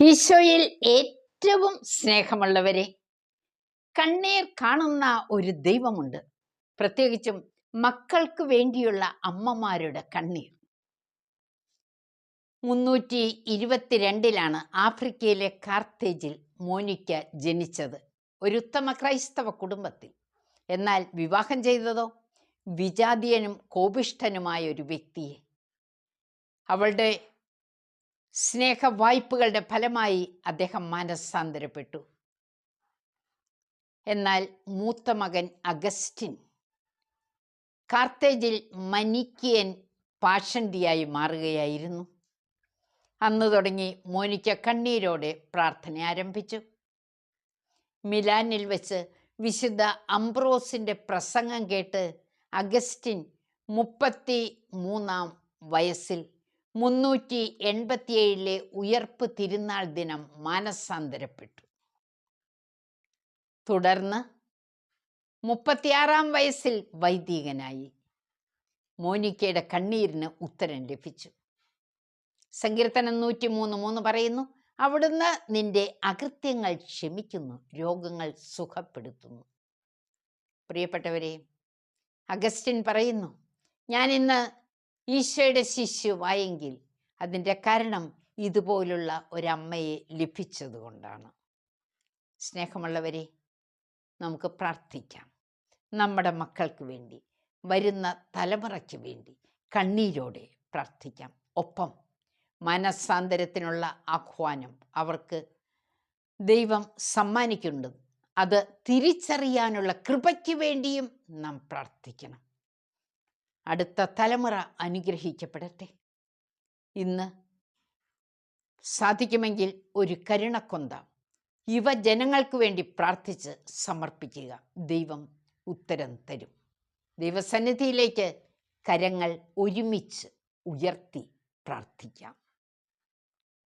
ഈശോയിൽ ഏറ്റവും സ്നേഹമുള്ളവരെ, കണ്ണീർ കാണുന്ന ഒരു ദൈവമുണ്ട്. പ്രത്യേകിച്ചും മക്കൾക്ക് വേണ്ടിയുള്ള അമ്മമാരുടെ കണ്ണീർ. 322 ആഫ്രിക്കയിലെ കാർത്തേജിൽ മോനിക്ക ജനിച്ചത്. ഒരു ഉത്തമ ക്രൈസ്തവ കുടുംബത്തിൽ. എന്നാൽ വിവാഹം ചെയ്തതോ വിജാതീയനും കോപിഷ്ഠനുമായ ഒരു വ്യക്തിയെ. അവളുടെ സ്നേഹവായ്പകളുടെ ഫലമായി അദ്ദേഹം മാനസാന്തരപ്പെട്ടു. എന്നാൽ മൂത്ത മകൻ അഗസ്റ്റിൻ കാർത്തേജിൽ മനിക്കിയൻ പാഷണ്ടിയായി മാറുകയായിരുന്നു. അന്ന് തുടങ്ങി മോനിക്ക കണ്ണീരോടെ പ്രാർത്ഥന ആരംഭിച്ചു. മിലാനിൽ വെച്ച് വിശുദ്ധ അംബ്രോസിൻ്റെ പ്രസംഗം കേട്ട് അഗസ്റ്റിൻ 33 വയസ്സിൽ 387 ഉയർപ്പ് തിരുനാൾ ദിനം മാനസാന്തരപ്പെട്ടു. തുടർന്ന് 36 വയസ്സിൽ വൈദികനായി. മോനിക്കയുടെ കണ്ണീരിന് ഉത്തരം ലഭിച്ചു. സങ്കീർത്തനം 103:3 പറയുന്നു, അവിടുന്ന് നിന്റെ അകൃത്യങ്ങൾ ക്ഷമിക്കുന്നു, രോഗങ്ങൾ സുഖപ്പെടുത്തുന്നു. പ്രിയപ്പെട്ടവരെ, അഗസ്റ്റിൻ പറയുന്നു, ഞാൻ ഇന്ന് ഈശോയുടെ ശിശുവായെങ്കിൽ അതിൻ്റെ കാരണം ഇതുപോലുള്ള ഒരമ്മയെ ലഭിച്ചതുകൊണ്ടാണ്. സ്നേഹമുള്ളവരെ, നമുക്ക് പ്രാർത്ഥിക്കാം. നമ്മുടെ മക്കൾക്ക് വേണ്ടി, വരുന്ന തലമുറയ്ക്ക് വേണ്ടി കണ്ണീരോടെ പ്രാർത്ഥിക്കാം. ഒപ്പം മനസ്സാന്തരത്തിനുള്ള ആഹ്വാനം അവർക്ക് ദൈവം സമ്മാനിക്കുന്നുണ്ട്. അത് തിരിച്ചറിയാനുള്ള കൃപയ്ക്ക് വേണ്ടിയും നാം പ്രാർത്ഥിക്കണം. അടുത്ത തലമുറ അനുഗ്രഹിക്കപ്പെടട്ടെ. ഇന്ന് സാധിക്കുമെങ്കിൽ ഒരു കരുണക്കൊന്ത യുവജനങ്ങൾക്ക് വേണ്ടി പ്രാർത്ഥിച്ച് സമർപ്പിക്കുക. ദൈവം ഉത്തരം തരും. ദൈവസന്നിധിയിലേക്ക് കരങ്ങൾ ഒരുമിച്ച് ഉയർത്തി പ്രാർത്ഥിക്കാം.